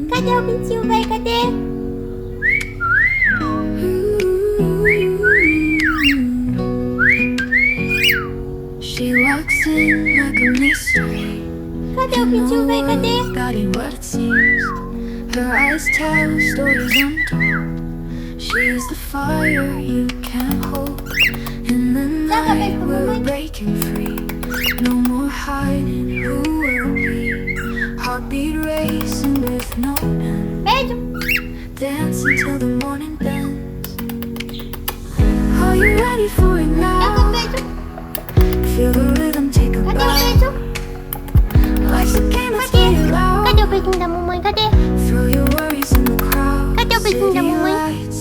Cadê o pintinho, véi? Cadê? She walks in like a mystery. Cadê o pintinho, véi? Cadê? Got in what it seems. Her eyes tell stories untold. She's the fire you can't hold. In the night we're breaking free. No more hiding who we'll be. Heartbeat racing with no end. Beijo. Dance until the morning bends. Are you ready for it Cadê o now? beijo? Feel the rhythm take a Cadê o bow. beijo? Life's a game, let's Cadê? play it loud. Cadê o beijinho da mamãe? Cadê? Throw your worries in the crowd. Cadê o beijinho da City mamãe? lights